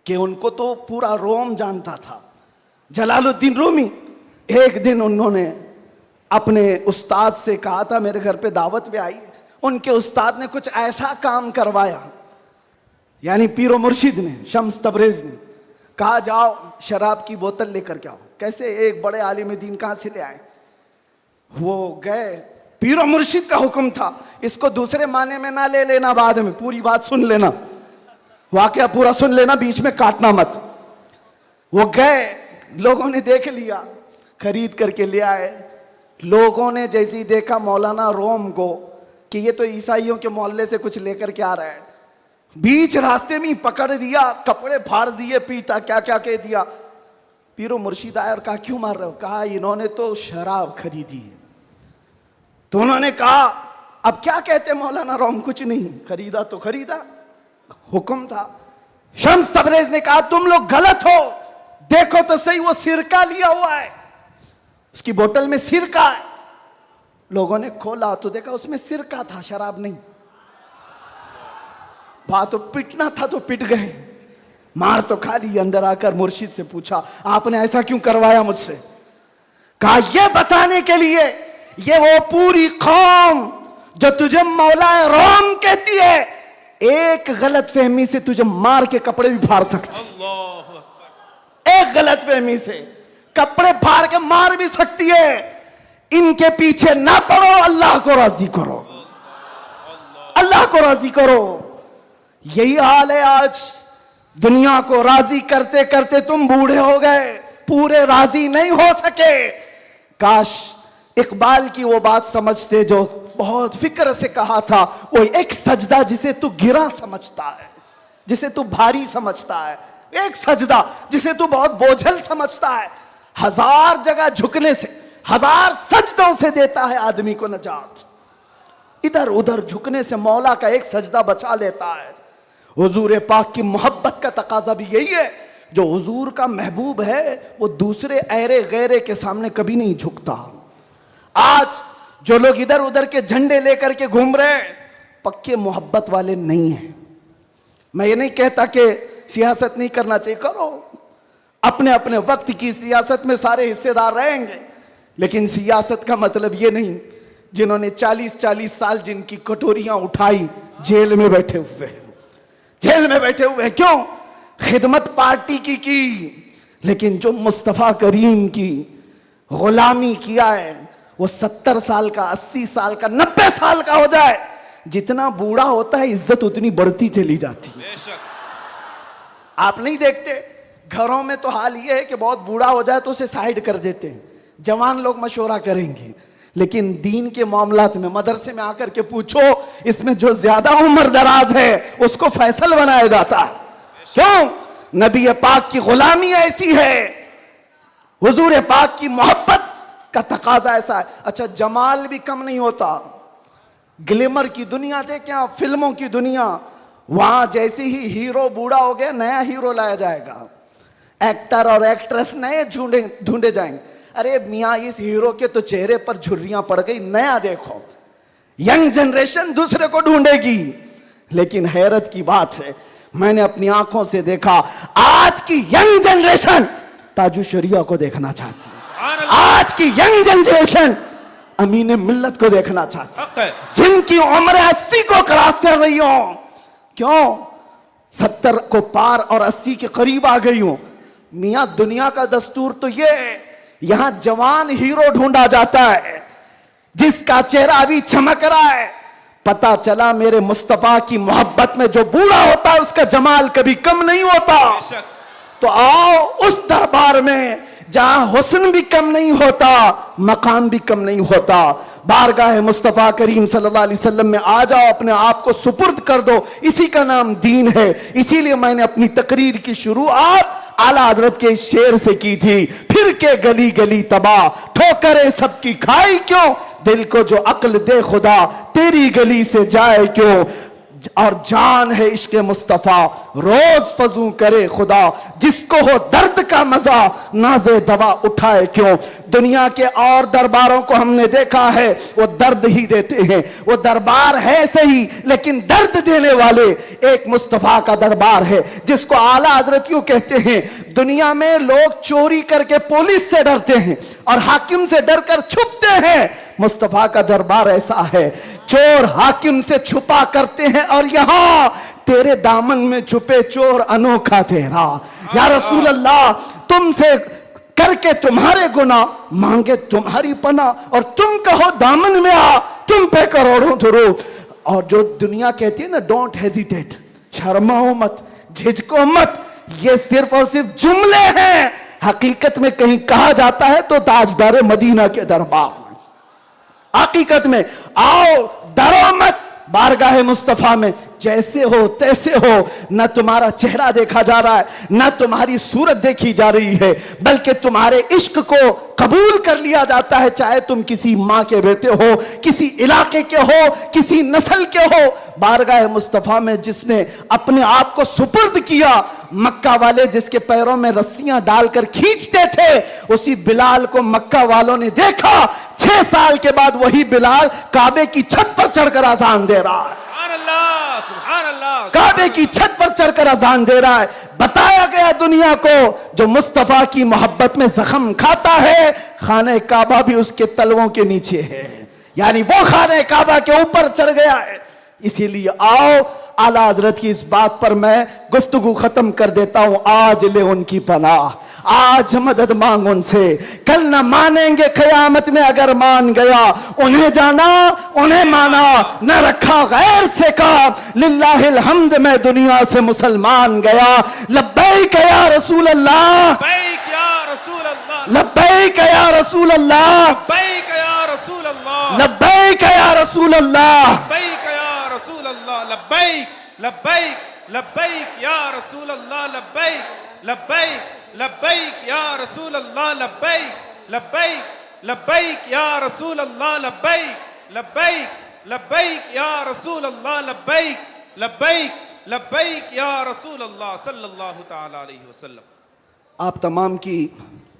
कि उनको तो पूरा रोम जानता था। जलालुद्दीन रूमी, एक दिन उन्होंने अपने उस्ताद से कहा था, मेरे घर पे दावत पे आई। उनके उस्ताद ने कुछ ऐसा काम करवाया, यानी पीरो मुर्शिद ने, शम्स तबरेज ने कहा जाओ शराब की बोतल लेकर के आओ। कैसे? एक बड़े आलिम दीन कहां से ले आए? वो गए, पीरो मुर्शिद का हुक्म था, इसको दूसरे माने में ना ले लेना, बाद में पूरी बात सुन लेना, वाकया पूरा सुन लेना, बीच में काटना मत। वो गए, लोगों ने देख लिया, खरीद करके ले आए। लोगों ने जैसे ही देखा मौलाना रोम को कि ये तो ईसाइयों के मोहल्ले से कुछ लेकर के आ रहा है, बीच रास्ते में पकड़ दिया, कपड़े फाड़ दिए, पीटा, क्या क्या कह दिया। पीरो मुर्शिद आया और कहा क्यों मार रहे हो? कहा इन्होंने तो शराब खरीदी है। तो उन्होंने कहा अब क्या कहते मौलाना रोम? कुछ नहीं, खरीदा तो खरीदा, हुक्म था। शम्स तबरेज ने कहा तुम लोग गलत हो, देखो तो सही, वो सिरका लिया हुआ है, उसकी बोतल में सिरका है। लोगों ने खोला तो देखा उसमें सिरका था, शराब नहीं। बात तो पिटना था तो पिट गए, मार तो खा ली। अंदर आकर मुर्शिद से पूछा आपने ऐसा क्यों करवाया मुझसे? कहा यह बताने के लिए, ये वो पूरी कौम जो तुझे मौलाए रोम कहती है, एक गलत फहमी से तुझे मार के कपड़े भी फाड़ सकती, एक गलत फहमी से कपड़े फाड़ के मार भी सकती है। इनके पीछे ना पड़ो, अल्लाह को राजी करो, अल्लाह को राजी करो। यही हाल है आज। दुनिया को राजी करते करते तुम बूढ़े हो गए, पूरे राजी नहीं हो सके। काश इकबाल की वो बात समझते जो बहुत फिक्र से कहा था, वो एक सजदा जिसे तू गिरा समझता है, जिसे तू भारी समझता है, एक सजदा जिसे तू बहुत बोझल समझता है, 1000 जगह झुकने से, 1000 सजदों से देता है आदमी को नजात। इधर उधर झुकने से मौला का एक सजदा बचा लेता है। हुजूर पाक की मोहब्बत का तकाजा भी यही है। जो हुजूर का महबूब है वो दूसरे ऐरे गैरे के सामने कभी नहीं झुकता। आज जो लोग इधर उधर के झंडे लेकर के घूम रहे हैं, पक्के मोहब्बत वाले नहीं हैं। मैं ये नहीं कहता कि सियासत नहीं करना चाहिए, करो, अपने अपने वक्त की सियासत में सारे हिस्सेदार रहेंगे, लेकिन सियासत का मतलब ये नहीं जिन्होंने 40-40 साल जिनकी कटोरियां उठाई जेल में बैठे हुए हैं, जेल में बैठे हुए हैं। क्यों? खिदमत पार्टी की, लेकिन जो मुस्तफा करीम की गुलामी किया है वो 70 साल का, 80 साल का, 90 साल का हो जाए, जितना बूढ़ा होता है इज्जत उतनी बढ़ती चली जाती है। आप नहीं देखते घरों में तो हाल ये है कि बहुत बूढ़ा हो जाए तो उसे साइड कर देते हैं, जवान लोग मशवरा करेंगे, लेकिन दीन के मामलात में मदरसे में आकर के पूछो, इसमें जो ज्यादा उम्र दराज है उसको फैसल बनाया जाता है। क्यों? नबी पाक की गुलामी ऐसी है, हुजूर पाक की मोहब्बत का तकाजा ऐसा है। अच्छा, जमाल भी कम नहीं होता। ग्लैमर की दुनिया देखें आप, फिल्मों की दुनिया, वहां जैसे ही हीरो बूढ़ा हो गया नया हीरो लाया जाएगा, एक्टर और एक्ट्रेस नए ढूंढे जाएंगे। अरे मियाँ, इस हीरो के तो चेहरे पर झुर्रियां पड़ गई, नया देखो। यंग जनरेशन दूसरे को ढूंढेगी। लेकिन हैरत की बात है, मैंने अपनी आंखों से देखा, आज की यंग जनरेशन ताजु शरिया को देखना चाहती है। आज की यंग जनरेशन अमीन मिल्लत को देखना चाहती है, जिनकी उम्र 80 को क्रॉस कर रही हो। क्यों? 70 को पार और 80 के करीब आ गई हूं। मियां, दुनिया का दस्तूर तो ये है, यहां जवान हीरो ढूंढा जाता है जिसका चेहरा अभी चमक रहा है। पता चला मेरे मुस्तफा की मोहब्बत में जो बूढ़ा होता है उसका जमाल कभी कम नहीं होता। तो आओ उस दरबार में जहां हुस्न भी कम नहीं होता, मकाम भी कम नहीं होता। बारगाह मुस्तफा करीम सल्लल्लाहु अलैहि वसल्लम में आ जाओ, अपने आप को सुपुर्द कर दो, इसी का नाम दीन है। इसीलिए मैंने अपनी तकरीर की शुरुआत आला हजरत के शेर से की थी, फिर के गली गली तबाह, ठोकरें सबकी खाई क्यों, दिल को जो अक्ल दे खुदा, तेरी गली से जाए क्यों। और जान है इश्क मुस्तफा, रोज फजू करे खुदा, जिसको हो दर्द का मजा नाजे दवा उठाए क्यों। दुनिया के और दरबारों को हमने देखा है, वो दर्द ही देते हैं, वो दरबार है सही लेकिन दर्द देने वाले एक मुस्तफा का दरबार है, जिसको आला हजरत यूं कहते हैं, दुनिया में लोग चोरी करके पुलिस से डरते हैं और हाकिम से डरकर छुपते हैं, मुस्तफा का दरबार ऐसा है, चोर हाकिम से छुपा करते हैं और यहां तेरे दामन में छुपे चोर अनोखा तेरा। या रसूल अल्लाह, तुमसे करके तुम्हारे गुनाह, मांगे तुम्हारी पना, और तुम कहो दामन में आ, तुम पे करोड़ों दुरूद। और जो दुनिया कहती है ना, डोंट हेजिटेट, शर्माओ मत, झिझको मत, ये सिर्फ और सिर्फ जुमले हैं। हकीकत में कहीं कहा जाता है तो ताजदार मदीना के दरबार में, हकीकत में आओ, डरो मत, बारगाह मुस्तफा में जैसे हो तैसे हो। न तुम्हारा चेहरा देखा जा रहा है, न तुम्हारी सूरत देखी जा रही है, बल्कि तुम्हारे इश्क को कबूल कर लिया जाता है, चाहे तुम किसी माँ के बेटे हो, किसी इलाके के हो, किसी नस्ल के हो। बारगाह मुस्तफा में जिसने अपने आप को सुपुर्द किया, मक्का वाले जिसके पैरों में रस्सियां डालकर खींचते थे, उसी बिलाल को मक्का वालों ने देखा। 6 साल के बाद वही बिलाल काबे की छत पर चढ़कर अजान दे रहा है। सुभान अल्लाह, काबे की छत पर चढ़कर अजान दे रहा है। बताया गया दुनिया को, जो मुस्तफा की मोहब्बत में जख्म खाता है, खाने काबा भी उसके तलवों के नीचे है, यानी वो खाने काबा के ऊपर चढ़ गया है। इसीलिए आओ, आला हजरत की इस बात पर मैं गुफ्तगू खत्म कर देता हूं। आज ले उनकी पनाह, आज मदद मांग उनसे, कल न मानेंगे कयामत में अगर मान गया। उन्हें जाना, उन्हें माना, न रखा गैर से काम, लिल्लाहिल हम्द मैं दुनिया से मुसलमान गया। लब्बैक या रसूल अल्लाह, लब्बैक या रसूल अल्लाह, लब्बैक या रसूल अल्लाह, लब्बैक या लब्बैक या रसूल अल्लाह, लब्बैक या रसूल अल्लाह, लब्बैक लब्बैक लब्बैक या रसूल अल्लाह, लब्बैक लब्बैक लब्बैक या रसूल अल्लाह, लब्बैक लब्बैक लब्बैक या रसूल अल्लाह, लब्बैक लब्बैक लब्बैक या रसूल अल्लाह, लब्बैक लब्बैक लब्बैक या रसूल अल्लाह सल्लल्लाहु ताला अलैहि वसल्लम। आप तमाम की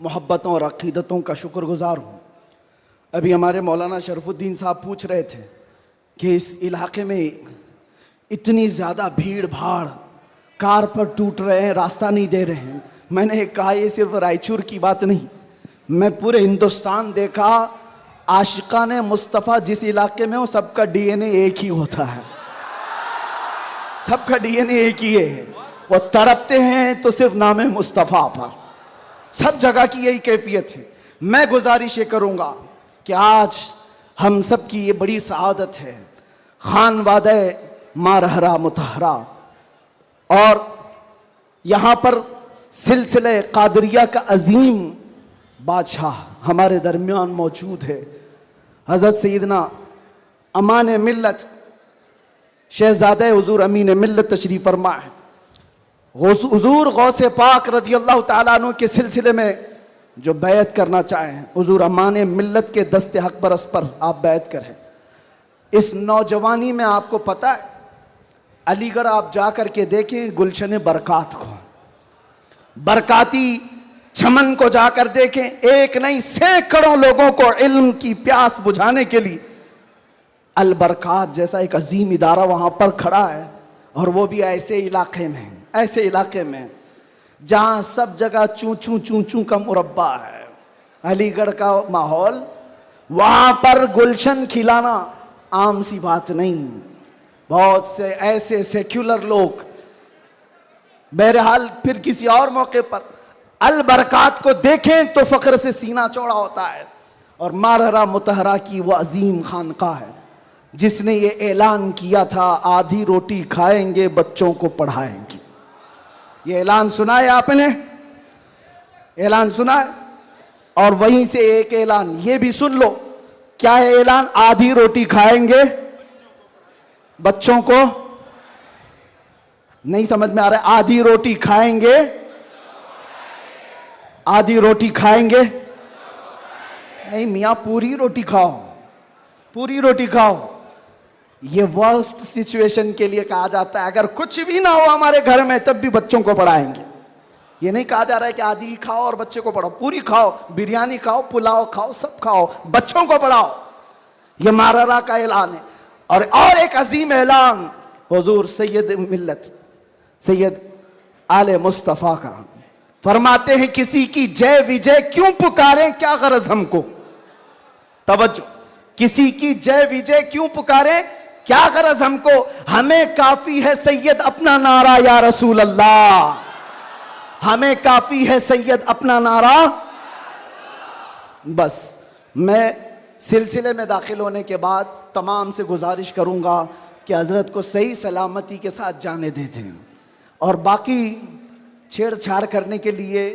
मोहब्बतों और अक़ीदतों का शुक्रगुजार हूँ। अभी हमारे मौलाना शरफुद्दीन साहब पूछ रहे थे कि इस इलाके में इतनी ज़्यादा भीड़ भाड़, कार पर टूट रहे हैं, रास्ता नहीं दे रहे हैं। मैंने कहा ये सिर्फ रायचूर की बात नहीं, मैं पूरे हिंदुस्तान देखा, आशिकाने मुस्तफ़ा जिस इलाके में हो सबका डीएनए एक ही होता है, सबका डीएनए एक ही है। वो तड़पते हैं तो सिर्फ नाम मुस्तफ़ा पर, सब जगह की यही कैफियत है। मैं गुजारिश ये करूँगा कि आज हम सब की ये बड़ी सआदत है, खान वादे मारहरा मुतहरा, और यहाँ पर सिलसिले कादरिया का अजीम बादशाह हमारे दरमियान मौजूद है। हज़रत सैयदना अमान मिल्लत शहज़ादे हुज़ूर अमीन मिल्लत तशरीफ़ फरमा है। हुज़ूर गौसे पाक रज़ी अल्लाह ताला अन्हु के सिलसिले में जो बैत करना चाहें, हुज़ूर अमान मिल्लत के दस्ते हक बरस पर आप बैत करें। इस नौजवानी में आपको पता है, अलीगढ़ आप जा कर के देखें गुलशन बरकात को, बरकाती चमन को जाकर देखें, एक नहीं सैकड़ों लोगों को इल्म की प्यास बुझाने के लिए अल बरकात जैसा एक अजीम इदारा वहाँ पर खड़ा है। और वो भी ऐसे इलाके में, ऐसे इलाके में जहाँ सब जगह चूं चूं चूं चूं का मुरब्बा है। अलीगढ़ का माहौल, वहाँ पर गुलशन खिलाना आम सी बात नहीं। बहुत से ऐसे सेक्युलर लोग, बहरहाल फिर किसी और मौके पर अल बरकात को देखें तो फ़ख्र से सीना चौड़ा होता है। और मारहरा मुतहरा की वो अजीम खानका है जिसने ये ऐलान किया था, आधी रोटी खाएंगे बच्चों को पढ़ाएंगे। ये ऐलान सुना है आपने, ऐलान सुना है। और वहीं से एक ऐलान ये भी सुन लो, क्या है ऐलान? आधी रोटी खाएंगे बच्चों को, नहीं समझ में आ रहा है? आधी रोटी खाएंगे, आधी रोटी खाएंगे, नहीं मियाँ पूरी रोटी खाओ, पूरी रोटी खाओ। ये वर्स्ट सिचुएशन के लिए कहा जाता है, अगर कुछ भी ना हो हमारे घर में तब भी बच्चों को पढ़ाएंगे। ये नहीं कहा जा रहा है कि आधी खाओ और बच्चे को पढ़ाओ, पूरी खाओ, बिरयानी खाओ, पुलाव खाओ, सब खाओ, बच्चों को पढ़ाओ। ये मारहरा का ऐलान है। और एक अजीम ऐलान हुजूर सैयद मिल्लत सैयद आले मुस्तफ़ा का, फरमाते हैं किसी की जय विजय क्यों पुकारें, क्या गरज हमको। तवज्जो, किसी की जय विजय क्यों पुकारें, क्या गरज हमको, हमें काफी है सैयद अपना नारा या रसूल अल्लाह, हमें काफी है सैयद अपना नारा। बस मैं सिलसिले में दाखिल होने के बाद तमाम से गुजारिश करूंगा कि हजरत को सही सलामती के साथ जाने देते हैं, और बाकी छेड़छाड़ करने के लिए,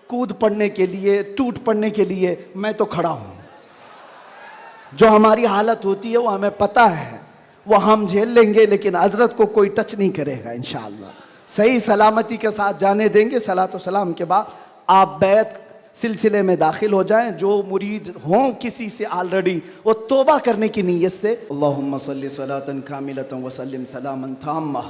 कूद पड़ने के लिए, टूट पड़ने के लिए मैं तो खड़ा हूं। जो हमारी हालत होती है वो हमें पता है, वो हम झेल लेंगे, लेकिन हजरत को कोई टच नहीं करेगा इंशाअल्लाह। सही सलामती के साथ जाने देंगे। सलातो सलाम के बाद आप बैत सिलसिले में दाखिल हो जाएं। जो मुरीद हों किसी से ऑलरेडी, वो तौबा करने की नीयत से अल्लाहुम्मा सल्ली सलातन कामिलतन व सल्लिम सलामन ताम्मा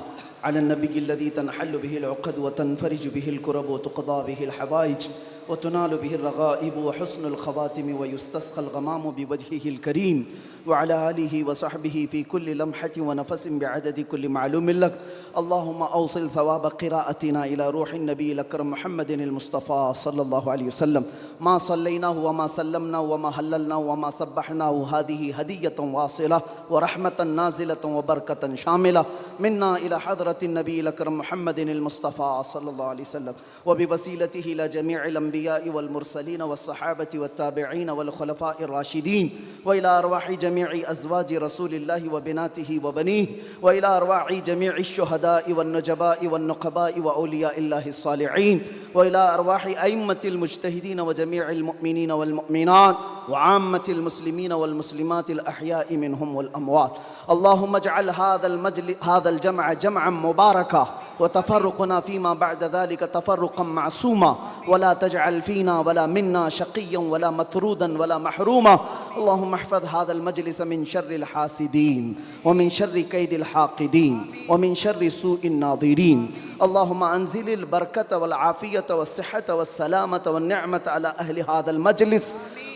अला नबी लदी तनहल्लु बिहिल उक़द व तनफरिजु बिहिल कुरब व तुक़दा बिहिल हवाइज व तुनालु बिहिल रग़ाइब व हुस्नुल ख़वातिम व युस्तस्क़ल ग़मामु बिवजहिहिल करीम व अला आलिहि व सहबिहि फ़ी कुल्लि लम्हतिन व नफ़सिन बिअददि कुल्लि मालूमिन लक। अल्लाहुम्मा औसिल थवाब क़िराअतिना इला रूहिन नबील अकरम मुहम्मदिनिल मुस्तफ़ा सल्लल्लाहु अलैहि वसल्लम मा सल्लैनाहु व मा सल्लमनाहु व मा हल्ललनाहु व मा सब्बहनाहु हादिहि हदियतन वासिला व रहमतन नाज़िलतन व बरकतन शामिला मिन्ना इला हज़रतिन नबील अकरम मुहम्मदिनिल मुस्तफ़ा सल्लल्लाहु अलैहि वसल्लम व बिवसीलतिहि इला जमीइल अंबिया'i वल मुरसलीन वस्सहाबति वत्ताबिईन वल खुलफ़ाइर राशिदीन व इला अरवाहि जमीइ अज़वाजि रसूलिल्लाहि व बिनातिहि व बनीहि व इला अरवाहि जमीइ शुहदा'i वन नुजबा'i वन नुक़बा'i व औलिया'iल्लाहि स्सालिहीन व इला अरवाहि अइम्मतिल मुज्तहिदीन व जमीइल मुअमिनीन वल मुअमिनात व आम्मतिल मुस्लिमीन वल मुस्लिमातिल अहयाइ मिनहुम वल अमवात। अल्लाहुम्मा अजअल हादल जमअ जमअन मुबारका व तफर्रुक़ना फ़ीमा बअद ज़ालिका तफर्रुक़न मासूमा वला तजअल फ़ीना वला मिन्ना शक़िय्यन वला मतरूदन वला महरूमा। अल्लाहुम्मा अहफ़ज़ हादल मजलिस मिन शर्रिल हासिदीन व मिन शर्रि कैदिल हाक़िदीन व मिन शर्रि सूइन नाज़िरीन। अल्लाहुम्मा अंज़िलिल बरकत वल आफ़ियत वस्सिहत वस्सलामत वन्निअमत अला अहलि हादल मजलिस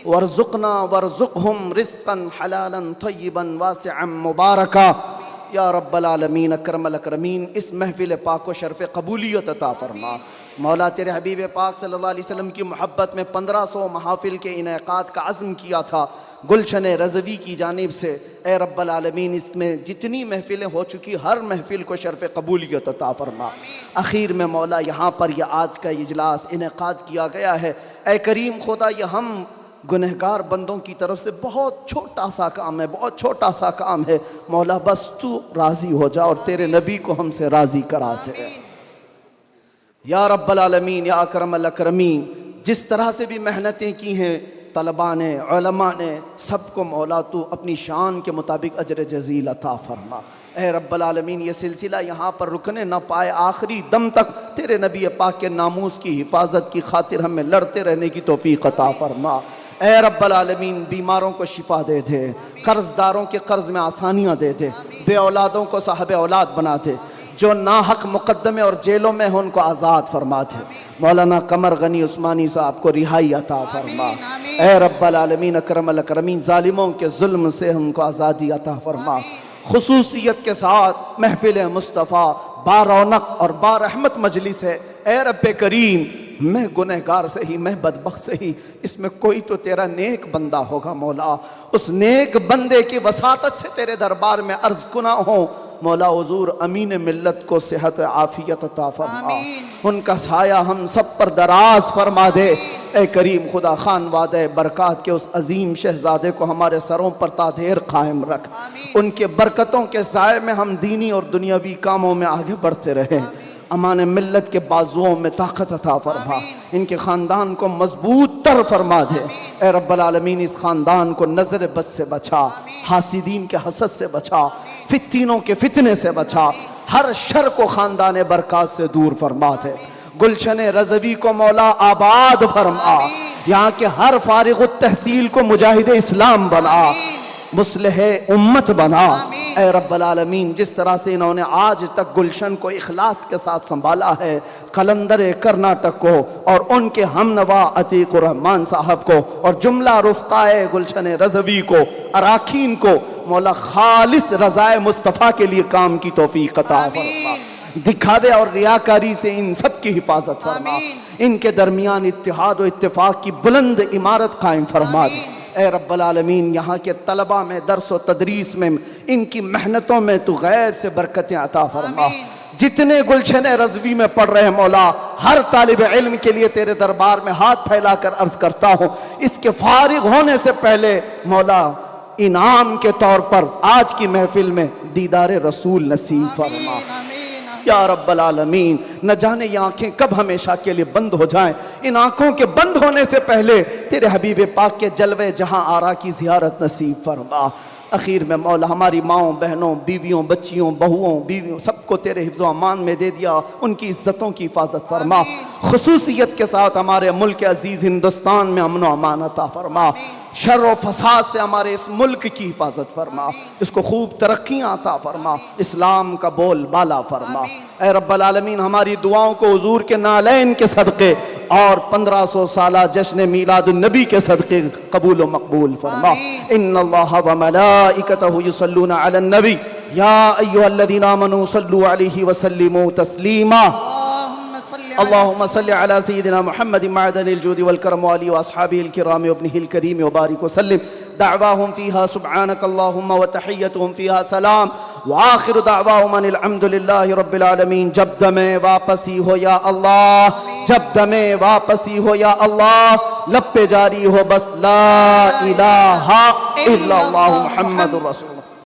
वर्ज़ुक़ना वर्ज़ुक़हुम रिज़्क़न हलालन तय्यिबन वासिअन मुबारका या रब्बल आलमीन अकरमल अकरमीन। इस महफ़िल पाक को शर्फ़ क़बूलियत अता फ़रमा। मौला तेरे हबीब पाक सल्लल्लाहु अलैहि वसल्लम की मोहब्बत में 1500 महाफ़िल के इनेक़ाद का अज़्म किया था गुलशन रज़वी की जानिब से। ए रब्बल आलमीन, इसमें जितनी महफ़िलें हो चुकी हर महफ़िल को शर्फ़ क़बूलियत अता फ़रमा। आखिर में मौला यहाँ पर यह आज का इजलास इनेक़ाद किया गया है। ए करीम खुदा, यह हम गुनहगार बंदों की तरफ से बहुत छोटा सा काम है, बहुत छोटा सा काम है। मौला बस तू राज़ी हो जा और तेरे नबी को हमसे राज़ी करा दे या रब्बल आलमीन या अकरमल अकरमीन। जिस तरह से भी मेहनतें की हैं तलबा ने, उलमा ने, सबको मौला तू अपनी शान के मुताबिक अजर जज़ील अता फ़रमा। ए रब्बल आलमीन, ये सिलसिला यहाँ पर रुकने न पाए, आखिरी दम तक तेरे नबी पाक के नामूस की हिफाजत की खातिर हमें लड़ते रहने की तौफ़ीक़ अता फ़रमा। ए रब्बल आलमीन, बीमारों को शिफा दे दे, कर्ज़दारों के कर्ज़ में आसानियाँ दे दे, बे औलादों को साहब औलाद बना दे, जो नाहक मुकद्दमे और जेलों में हो उनको आज़ाद फरमा दे। मौलाना कमर गनी उस्मानी साहब को रिहाई अता फरमा। ए रब्बल आलमीन अकरमल अकरमीन, ज़ालिमों के जुल्म से उनको आज़ादी अता फरमा। खुसूसियत के साथ महफिल मुस्तफ़ा बारौनक और बारहमत मजलिस है। ए रब्बे करीम, मैं गुनहगार से ही, मैं बदबख्त से ही, इसमें कोई तो तेरा नेक बंदा होगा मौला। उस नेक बंदे की वसातत से तेरे दरबार में अर्ज़ कुना हो मौला हुज़ूर अमीन मिल्लत को सेहत आफियत अता फरमा, उनका साया हम सब पर दराज फरमा दे। ए करीम खुदा, खान वादे बरक़ात के उस अजीम शहजादे को हमारे सरों पर तादेर कायम रख। उनके बरकतों के साए में हम दीनी और दुनियावी कामों में आगे बढ़ते रहें। अमान मिल्लत के बाजुओं में ताकत अता फरमा, इनके ख़ानदान को मजबूत तर फरमा दे। ए रब्बल आलमीन, इस ख़ानदान को नज़र बद से बचा, हासिदीन के हसद से बचा, फित्तीनों के फितने से बचा, हर शर को ख़ानदान बरक़ात से दूर फरमा दे। गुलशन रज़वी को मौला आबाद फरमा, यहाँ के हर फारिग़ तहसील को मुजाहिद इस्लाम बना, मुस्लिह उम्मत बना। ए रब्बल आलमीन, जिस तरह से इन्होंने आज तक गुलशन को इखलास के साथ संभाला है, कलंदर कर्नाटक को और उनके हमनवा अतीक रहमान साहब को और जुमला रुफ़क़ाए गुलशन रज़वी को, अराकीन को मौला खालिस रज़ाए मुस्तफ़ा के लिए काम की तौफ़ीक़ अता फरमा। दिखावे और रियाकारी से इन सब की हिफाजत फरमा। इनके दरमियान इत्तिहाद और इत्तिफ़ाक़ की बुलंद इमारत कायम फरमा दे। ए रब्बल आलमीन, यहाँ के तलबा में, दर्स व तदरीस में, इनकी मेहनतों में तू गैब से बरकतें अता फरमा। जितने गुलशन रज़वी में पढ़ रहे हैं मौला, हर तालिब इल्म के लिए तेरे दरबार में हाथ फैलाकर अर्ज करता हूँ, इसके फारिग होने से पहले मौला इनाम के तौर पर आज की महफिल में दीदार रसूल नसीब फरमा या रब्बल आलमीन। न जाने ये आँखें कब हमेशा के लिए बंद हो जाएं। इन आँखों के बंद होने से पहले तेरे हबीब पाक के जलवे जहां आरा की ज़ियारत नसीब फरमा। आखिर में मौला हमारी माओं, बहनों, बीवियों, बच्चियों, बहुओं, बीवियों, सबको तेरे हिफ्ज़ व अमान में दे दिया। उनकी इज़्ज़तों की हिफाजत फरमा। खुसूसियत के साथ हमारे मुल्क अजीज़ हिंदुस्तान में अमन व अमान अता फरमा। शर व फसाद से हमारे इस मुल्क की हिफाजत फरमा, इसको खूब तरक्कियाँ अता फरमा, इस्लाम का बोल बाला फरमा। ए रब्बल आलमीन, हमारी दुआओं को हुजूर के नालैन के सदक़े और 1500 साला जश्न मीलादुन नबी के सदक़े कबूल व मकबूल फरमा। इन्नल्लाह व मलाइकतहु युसल्लूना अलन नबी या अय्युहल्लज़ीना आमनू सल्लू अलैहि व सल्लिमू तस्लीमा। अल्लाहुम्मा सल्लि अला सय्यिदिना मुहम्मदिन मअदनिल जूदि वल करम व आलिहि व अस्हाबिहिल किराम व इब्निहिल करीम व बारिक व सल्लिम। दअवाहुम फीहा सुब्हानक अल्लाहुम्मा व तहिय्यतुहुम फीहा सलाम व आखिरु दअवाहुम अनिल हम्दुलिल्लाहि रब्बिल आलमीन। जब दमे वापसी हो या अल्लाह, जब दमे वापसी हो या अल्लाह, लब पे जारी हो बस ला इलाहा इल्लल्लाहु मुहम्मदुर रसूलुल्लाह।